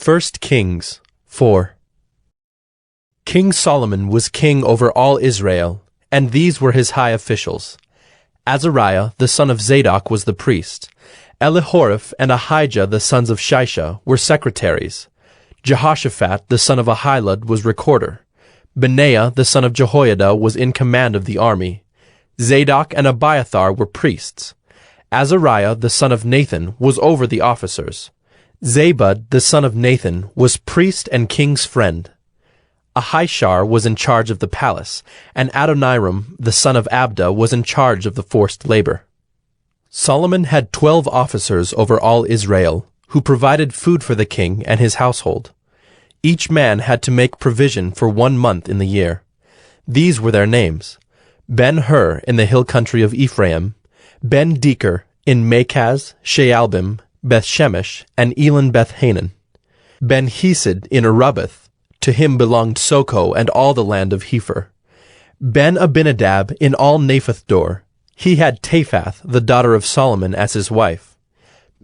1 Kings 4. King Solomon was king over all Israel, and these were his high officials. Azariah the son of Zadok was the priest. Elihoreph and Ahijah the sons of Shisha were secretaries. Jehoshaphat the son of Ahilud was recorder. Benaiah the son of Jehoiada was in command of the army. Zadok and Abiathar were priests. Azariah the son of Nathan was over the officers. Zabud the son of Nathan was priest and king's friend. Ahishar was in charge of the palace, and Adoniram the son of Abda was in charge of the forced labor. Solomon had 12 officers over all Israel, who provided food for the king and his household. Each man had to make provision for 1 month in the year. These were their names: Ben-Hur in the hill country of Ephraim, Ben-Deker in Makaz, Shaalbim, Beth-Shemesh, and Elon-Beth-Hanan, Ben-Hesed in Arubboth, to him belonged Soko and all the land of Hepher. Ben-Abinadab in all Naphthdor, he had Taphath, the daughter of Solomon, as his wife.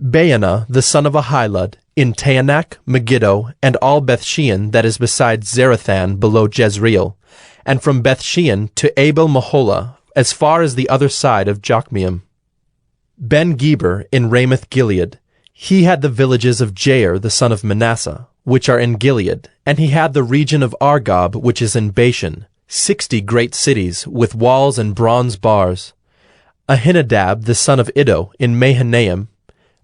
Baanah, the son of Ahilud, in Taanach, Megiddo, and all Bethshean that is beside Zarethan below Jezreel, and from Bethshean to Abel-Meholah, as far as the other side of Jokmeam. Ben-Geber in Ramoth-Gilead, he had the villages of Jair the son of Manasseh, which are in Gilead, and he had the region of Argob which is in Bashan, 60 great cities, with walls and bronze bars. Ahinadab the son of Iddo in Mahanaim,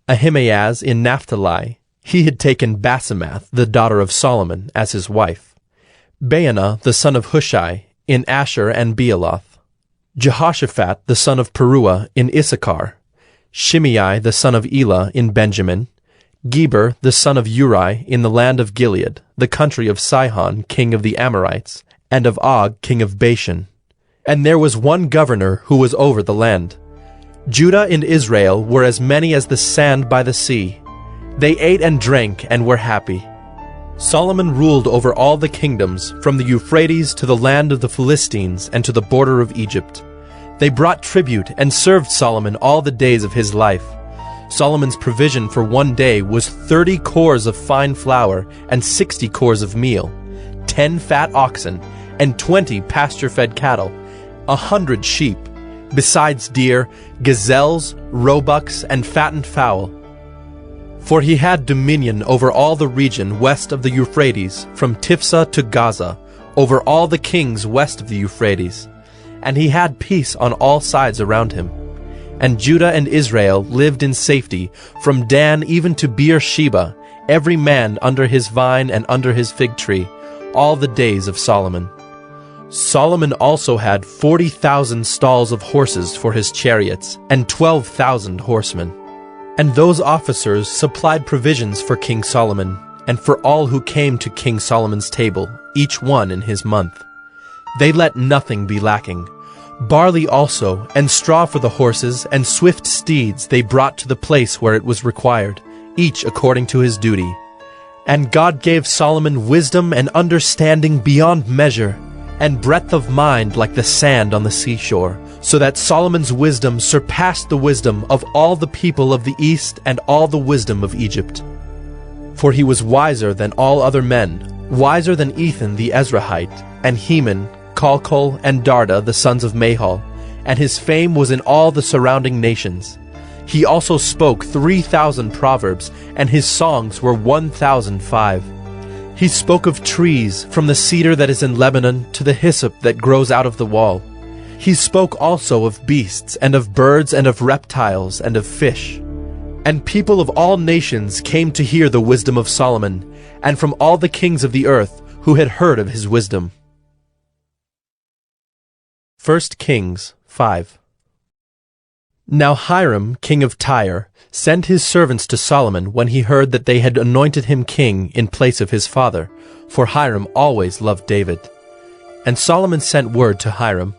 Ahimaaz in Naphtali, he had taken Basemath the daughter of Solomon as his wife. Baanah the son of Hushai in Asher and Bealoth. Jehoshaphat the son of Peruah in Issachar. Shimei the son of Elah in Benjamin. Geber the son of Uri in the land of Gilead, the country of Sihon king of the Amorites, and of Og king of Bashan. And there was one governor who was over the land. Judah and Israel were as many as the sand by the sea. They ate and drank and were happy. Solomon ruled over all the kingdoms, from the Euphrates to the land of the Philistines and to the border of Egypt. They brought tribute and served Solomon all the days of his life. Solomon's provision for 1 day was 30 cors of fine flour and 60 cors of meal, 10 fat oxen, and 20 pasture-fed cattle, 100 sheep, besides deer, gazelles, roebucks, and fattened fowl. For he had dominion over all the region west of the Euphrates, from Tiphsah to Gaza, over all the kings west of the Euphrates. And he had peace on all sides around him. And Judah and Israel lived in safety, from Dan even to Beersheba, every man under his vine and under his fig tree, all the days of Solomon. Solomon also had 40,000 stalls of horses for his chariots, and 12,000 horsemen. And those officers supplied provisions for King Solomon, and for all who came to King Solomon's table, each one in his month. They let nothing be lacking. Barley also, and straw for the horses, and swift steeds they brought to the place where it was required, each according to his duty. And God gave Solomon wisdom and understanding beyond measure, and breadth of mind like the sand on the seashore, so that Solomon's wisdom surpassed the wisdom of all the people of the east and all the wisdom of Egypt. For he was wiser than all other men, wiser than Ethan the Ezrahite, and Heman, Chalcol, and Darda the sons of Mahol, and his fame was in all the surrounding nations. He also spoke 3,000 proverbs, and his songs were 1,005. He spoke of trees, from the cedar that is in Lebanon to the hyssop that grows out of the wall. He spoke also of beasts, and of birds, and of reptiles, and of fish. And people of all nations came to hear the wisdom of Solomon, and from all the kings of the earth who had heard of his wisdom. 1 Kings 5. Now Hiram, king of Tyre, sent his servants to Solomon when he heard that they had anointed him king in place of his father, for Hiram always loved David. And Solomon sent word to Hiram,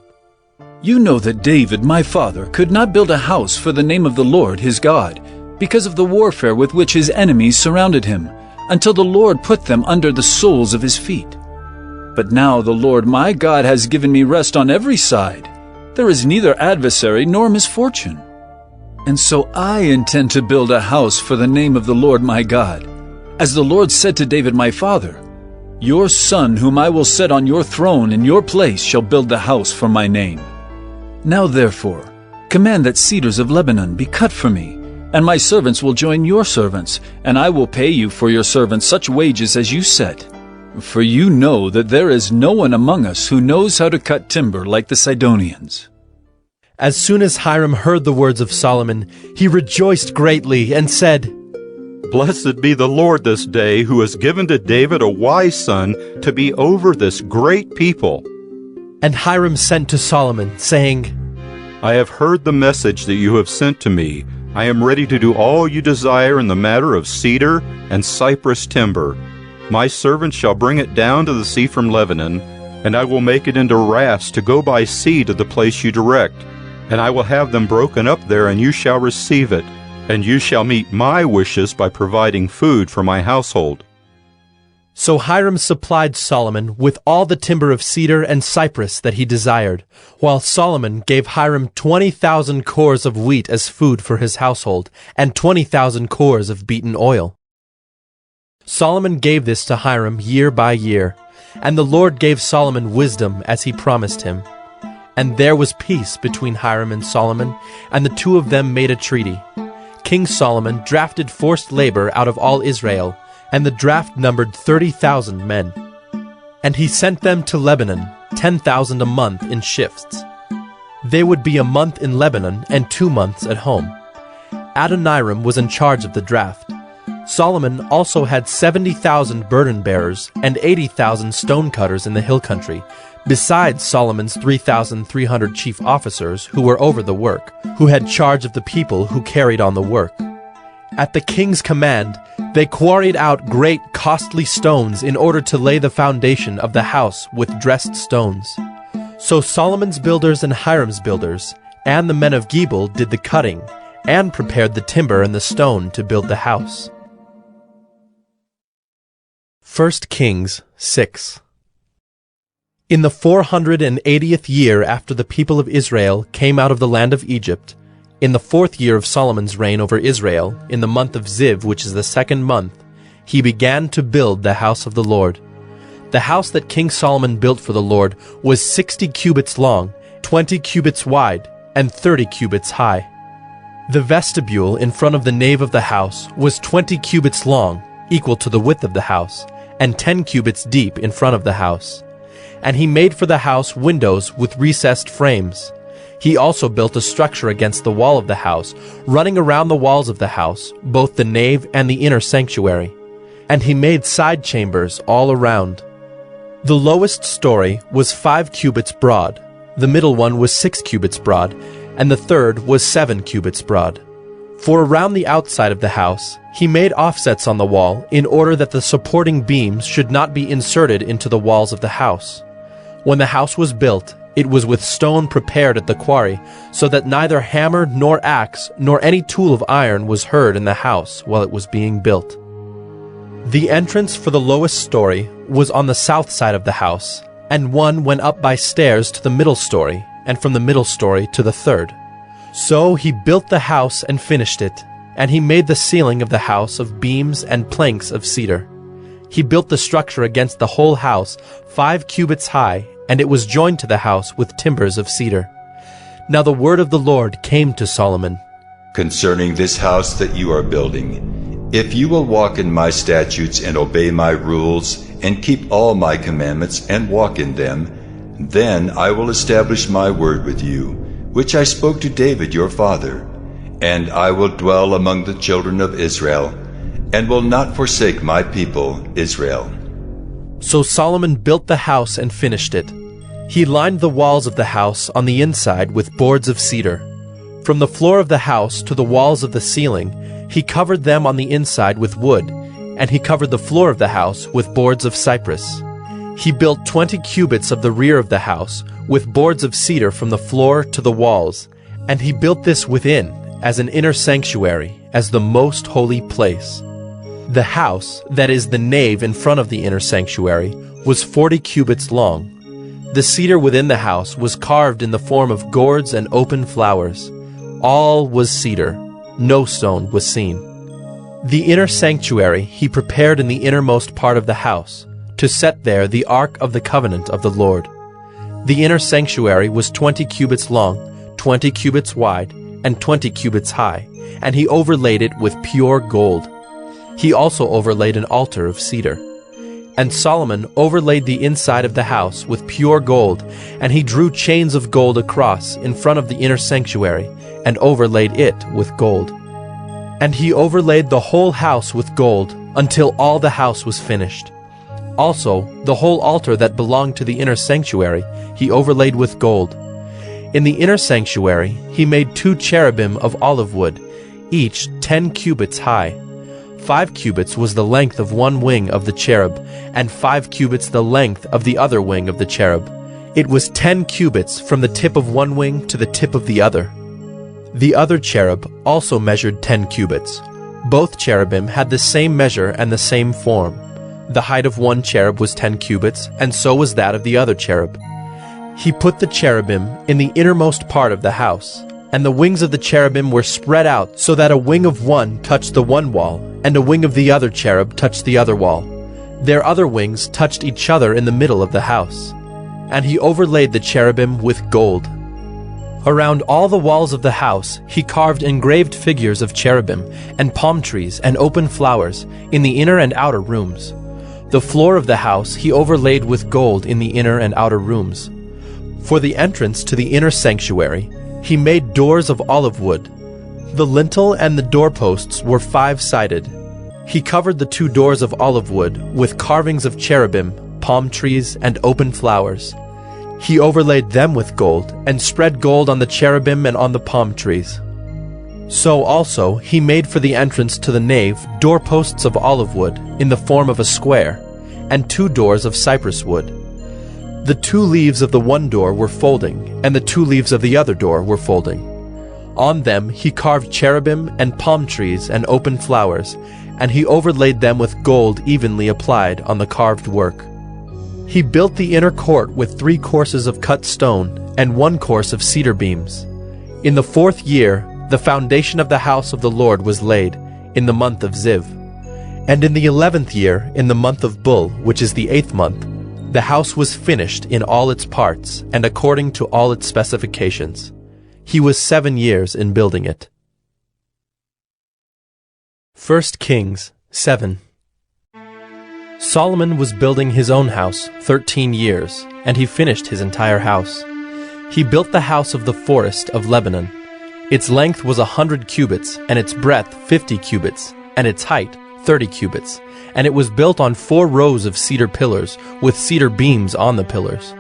You know that David, my father, could not build a house for the name of the Lord his God, because of the warfare with which his enemies surrounded him, until the Lord put them under the soles of his feet. But now the Lord my God has given me rest on every side. There is neither adversary nor misfortune. And so I intend to build a house for the name of the Lord my God. As the Lord said to David my father, your son whom I will set on your throne in your place shall build the house for my name. Now therefore, command that cedars of Lebanon be cut for me, and my servants will join your servants, and I will pay you for your servants such wages as you set. For you know that there is no one among us who knows how to cut timber like the Sidonians. As soon as Hiram heard the words of Solomon, he rejoiced greatly and said, Blessed be the Lord this day, who has given to David a wise son to be over this great people. And Hiram sent to Solomon, saying, I have heard the message that you have sent to me. I am ready to do all you desire in the matter of cedar and cypress timber. My servant shall bring it down to the sea from Lebanon, and I will make it into rafts to go by sea to the place you direct. And I will have them broken up there, and you shall receive it. And you shall meet my wishes by providing food for my household. So Hiram supplied Solomon with all the timber of cedar and cypress that he desired, while Solomon gave Hiram 20,000 cores of wheat as food for his household, and 20,000 cores of beaten oil. Solomon gave this to Hiram year by year, and the Lord gave Solomon wisdom as he promised him. And there was peace between Hiram and Solomon, and the two of them made a treaty. King Solomon drafted forced labor out of all Israel, and the draft numbered 30,000 men. And he sent them to Lebanon, 10,000 a month in shifts. They would be a month in Lebanon and 2 months at home. Adoniram was in charge of the draft. Solomon also had 70,000 burden-bearers and 80,000 stone-cutters in the hill country, besides Solomon's 3,300 chief officers who were over the work, who had charge of the people who carried on the work. At the king's command, they quarried out great costly stones in order to lay the foundation of the house with dressed stones. So Solomon's builders and Hiram's builders, and the men of G.O.D did the cutting, and prepared the timber and the stone to build the house. 1 Kings 6. In the 480th year after the people of Israel came out of the land of Egypt, in the 4th year of Solomon's reign over Israel, in the month of Ziv, which is the 2nd month, he began to build the house of the Lord. The house that King Solomon built for the Lord was 60 cubits long, 20 cubits wide, and 30 cubits high. The vestibule in front of the nave of the house was 20 cubits long, equal to the width of the house, and 10 cubits deep in front of the house. And he made for the house windows with recessed frames. He also built a structure against the wall of the house, running around the walls of the house, both the nave and the inner sanctuary. And he made side chambers all around. The lowest story was 5 cubits broad, the middle one was 6 cubits broad, and the third was 7 cubits broad. For around the outside of the house, he made offsets on the wall in order that the supporting beams should not be inserted into the walls of the house. When the house was built, it was with stone prepared at the quarry, so that neither hammer nor axe nor any tool of iron was heard in the house while it was being built. The entrance for the lowest story was on the south side of the house, and one went up by stairs to the middle story, and from the middle story to the third. So he built the house and finished it, and he made the ceiling of the house of beams and planks of cedar. He built the structure against the whole house 5 cubits high, and it was joined to the house with timbers of cedar. Now the word of the Lord came to Solomon. Concerning this house that you are building, if you will walk in my statutes and obey my rules, and keep all my commandments and walk in them, then I will establish my word with you, which I spoke to David your father, and I will dwell among the children of Israel, and will not forsake my people Israel. So Solomon built the house and finished it. He lined the walls of the house on the inside with boards of cedar. From the floor of the house to the walls of the ceiling, he covered them on the inside with wood, and he covered the floor of the house with boards of cypress. He built 20 cubits of the rear of the house with boards of cedar from the floor to the walls, and he built this within as an inner sanctuary, as the most holy place. The house, that is the nave in front of the inner sanctuary, was 40 cubits long. The cedar within the house was carved in the form of gourds and open flowers. All was cedar. No stone was seen. The inner sanctuary he prepared in the innermost part of the house, to set there the ark of the covenant of the Lord. The inner sanctuary was 20 cubits long, 20 cubits wide, and 20 cubits high, and he overlaid it with pure gold. He also overlaid an altar of cedar. And Solomon overlaid the inside of the house with pure gold, and he drew chains of gold across in front of the inner sanctuary, and overlaid it with gold. And he overlaid the whole house with gold, until all the house was finished. Also, the whole altar that belonged to the inner sanctuary he overlaid with gold. In the inner sanctuary he made 2 cherubim of olive wood, each 10 cubits high. 5 cubits was the length of one wing of the cherub, and 5 cubits the length of the other wing of the cherub. It was 10 cubits from the tip of one wing to the tip of the other. The other cherub also measured 10 cubits. Both cherubim had the same measure and the same form. The height of one cherub was 10 cubits, and so was that of the other cherub. He put the cherubim in the innermost part of the house, and the wings of the cherubim were spread out so that a wing of one touched the one wall, and a wing of the other cherub touched the other wall. Their other wings touched each other in the middle of the house. And he overlaid the cherubim with gold. Around all the walls of the house he carved engraved figures of cherubim, and palm trees and open flowers in the inner and outer rooms. The floor of the house he overlaid with gold in the inner and outer rooms. For the entrance to the inner sanctuary he made doors of olive wood. The lintel and the doorposts were 5-sided. He covered the 2 doors of olive wood with carvings of cherubim, palm trees, and open flowers. He overlaid them with gold, and spread gold on the cherubim and on the palm trees. So also he made for the entrance to the nave doorposts of olive wood in the form of a square, and 2 doors of cypress wood. The 2 leaves of the one door were folding, and the 2 leaves of the other door were folding. On them he carved cherubim and palm trees and open flowers, and he overlaid them with gold evenly applied on the carved work. He built the inner court with 3 courses of cut stone and 1 course of cedar beams. In the 4th year the foundation of the house of the Lord was laid, in the month of Ziv. And in the 11th year, in the month of B.I.L.E, which is the 8th month, the house was finished in all its parts and according to all its specifications. He was 7 years in building it. 1 Kings 7. Solomon was building his own house 13 years, and he finished his entire house. He built the house of the forest of Lebanon. Its length was 100 cubits, and its breadth 50 cubits, and its height 30 cubits, and it was built on 4 rows of cedar pillars, with cedar beams on the pillars.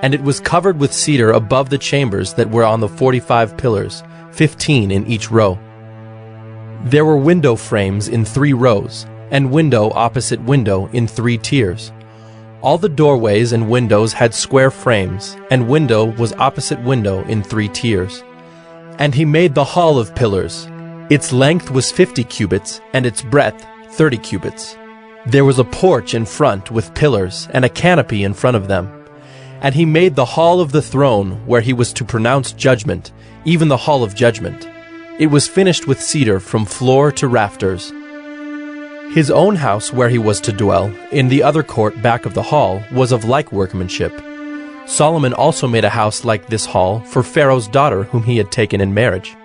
And it was covered with cedar above the chambers that were on the 45 pillars, 15 in each row. There were window frames in 3 rows, and window opposite window in 3 tiers. All the doorways and windows had square frames, and window was opposite window in 3 tiers. And he made the hall of pillars. Its length was 50 cubits, and its breadth 30 cubits. There was a porch in front with pillars, and a canopy in front of them. And he made the hall of the throne where he was to pronounce judgment, even the hall of judgment. It was finished with cedar from floor to rafters. His own house where he was to dwell, in the other court back of the hall, was of like workmanship. Solomon also made a house like this hall for Pharaoh's daughter whom he had taken in marriage.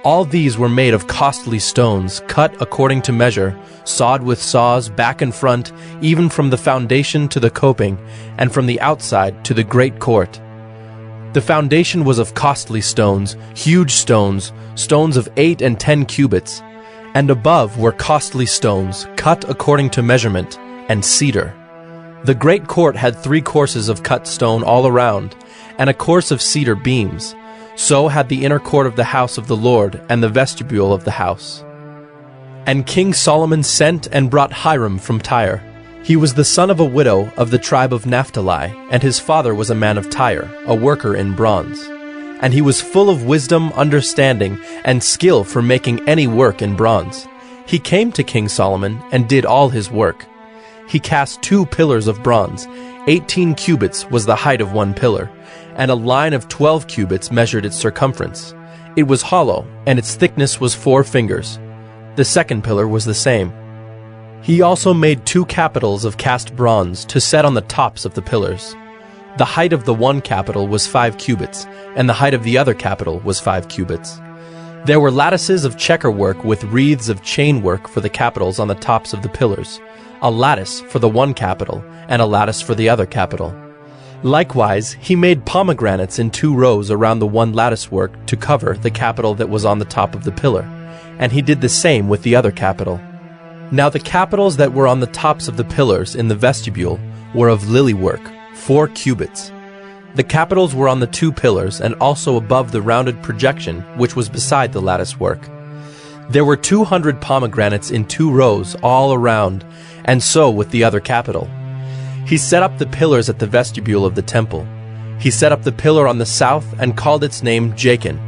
All these were made of costly stones, cut according to measure, sawed with saws back and front, even from the foundation to the coping, and from the outside to the great court. The foundation was of costly stones, huge stones, stones of 8 and 10 cubits, and above were costly stones, cut according to measurement, and cedar. The great court had 3 courses of cut stone all around, and a course of cedar beams. So had the inner court of the house of the Lord and the vestibule of the house. And King Solomon sent and brought Hiram from Tyre. He was the son of a widow of the tribe of Naphtali, and his father was a man of Tyre, a worker in bronze. And he was full of wisdom, understanding, and skill for making any work in bronze. He came to King Solomon and did all his work. He cast 2 pillars of bronze. 18 cubits was the height of one pillar, and a line of 12 cubits measured its circumference. It was hollow, and its thickness was 4 fingers. The second pillar was the same. He also made 2 capitals of cast bronze to set on the tops of the pillars. The height of the one capital was 5 cubits, and the height of the other capital was 5 cubits. There were lattices of checkerwork with wreaths of chainwork for the capitals on the tops of the pillars, a lattice for the one capital, and a lattice for the other capital. Likewise, he made pomegranates in 2 rows around the one lattice work to cover the capital that was on the top of the pillar, and he did the same with the other capital. Now the capitals that were on the tops of the pillars in the vestibule were of lily work, 4 cubits. The capitals were on the 2 pillars and also above the rounded projection which was beside the lattice work. There were 200 pomegranates in 2 rows all around, and so with the other capital. He set up the pillars at the vestibule of the temple. He set up the pillar on the south and called its name Jachin,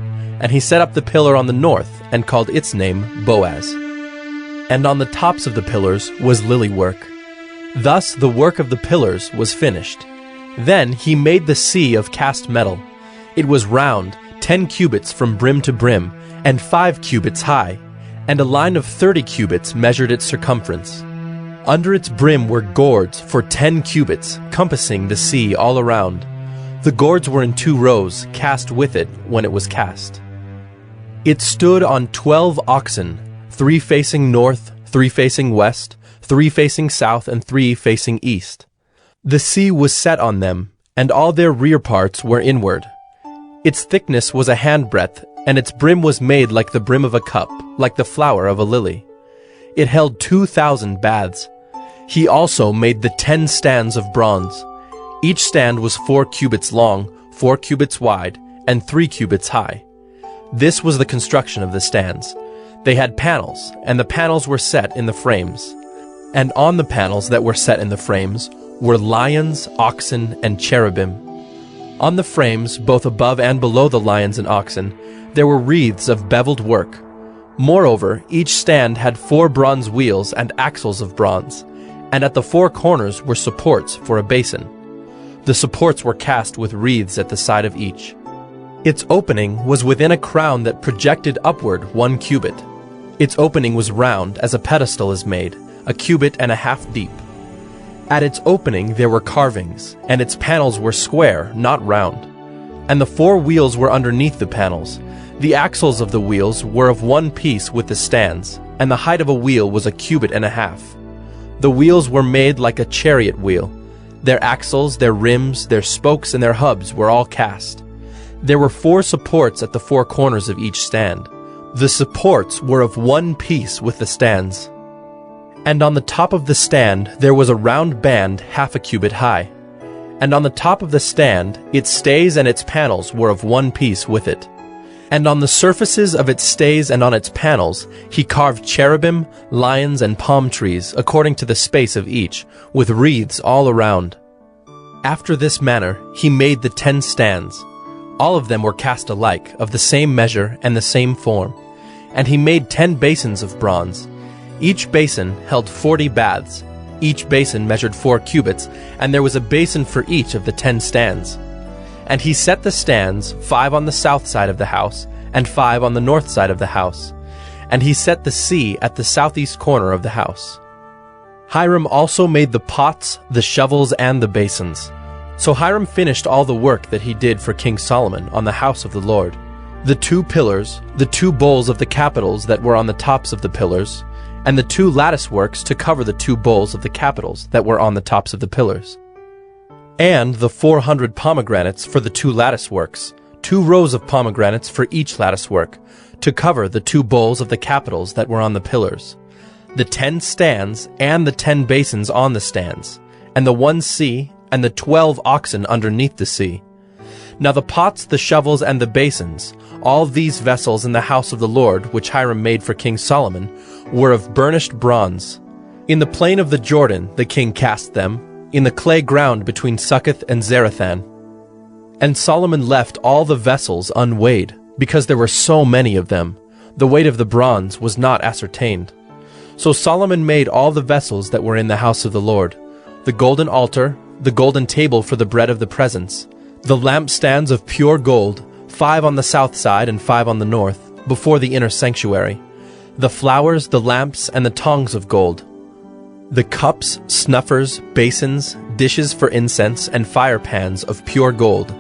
and he set up the pillar on the north and called its name Boaz. And on the tops of the pillars was lily work. Thus the work of the pillars was finished. Then he made the sea of cast metal. It was round, 10 cubits from brim to brim, and 5 cubits high, and a line of 30 cubits measured its circumference. Under its brim were gourds for 10 cubits, compassing the sea all around. The gourds were in 2 rows, cast with it when it was cast. It stood on 12 oxen, 3 facing north, 3 facing west, 3 facing south, and 3 facing east. The sea was set on them, and all their rear parts were inward. Its thickness was a handbreadth, and its brim was made like the brim of a cup, like the flower of a lily. It held 2,000 baths. He also made the 10 stands of bronze. Each stand was 4 cubits long, 4 cubits wide, and 3 cubits high. This was the construction of the stands. They had panels, and the panels were set in the frames. And on the panels that were set in the frames were lions, oxen, and cherubim. On the frames, both above and below the lions and oxen, there were wreaths of beveled work. Moreover, each stand had 4 bronze wheels and axles of bronze, and at the 4 corners were supports for a basin. The supports were cast with wreaths at the side of each. Its opening was within a crown that projected upward 1 cubit. Its opening was round as a pedestal is made, 1.5 cubits deep. At its opening there were carvings, and its panels were square, not round. And the 4 wheels were underneath the panels. The axles of the wheels were of one piece with the stands, and the height of a wheel was 1.5 cubits. The wheels were made like a chariot wheel. Their axles, their rims, their spokes, and their hubs were all cast. There were 4 supports at the 4 corners of each stand. The supports were of one piece with the stands. And on the top of the stand there was a round band 1/2 cubit high. And on the top of the stand its stays and its panels were of one piece with it. And on the surfaces of its stays and on its panels he carved cherubim, lions, and palm trees according to the space of each, with wreaths all around. After this manner he made the 10 stands. All of them were cast alike, of the same measure and the same form. And he made 10 basins of bronze. Each basin held 40 baths. Each basin measured 4 cubits, and there was a basin for each of the 10 stands. And he set the stands, 5 on the south side of the house, and 5 on the north side of the house. And he set the sea at the southeast corner of the house. Hiram also made the pots, the shovels, and the basins. So Hiram finished all the work that he did for King Solomon on the house of the Lord. The 2 pillars, the 2 bowls of the capitals that were on the tops of the pillars, and the 2 lattice works to cover the 2 bowls of the capitals that were on the tops of the pillars. And the 400 pomegranates for the 2 lattice works, 2 rows of pomegranates for each lattice work, to cover the 2 bowls of the capitals that were on the pillars, the 10 stands and the 10 basins on the stands, and the 1 sea and the 12 oxen underneath the sea. Now the pots, the shovels, and the basins, all these vessels in the house of the Lord, which Hiram made for King Solomon, were of burnished bronze. In the plain of the Jordan the king cast them, in the clay ground between Succoth and Zarethan. And Solomon left all the vessels unweighed, because there were so many of them. The weight of the bronze was not ascertained. So Solomon made all the vessels that were in the house of the Lord, the golden altar, the golden table for the bread of the presence, the lampstands of pure gold, 5 on the south side and 5 on the north, before the inner sanctuary, the flowers, the lamps, and the tongs of gold, the cups, snuffers, basins, dishes for incense, and fire pans of pure gold,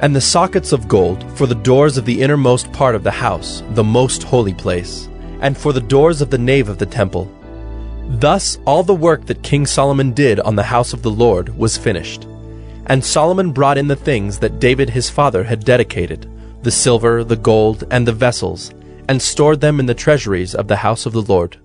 and the sockets of gold for the doors of the innermost part of the house, the most holy place, and for the doors of the nave of the temple. Thus all the work that King Solomon did on the house of the Lord was finished. And Solomon brought in the things that David his father had dedicated, the silver, the gold, and the vessels, and stored them in the treasuries of the house of the Lord.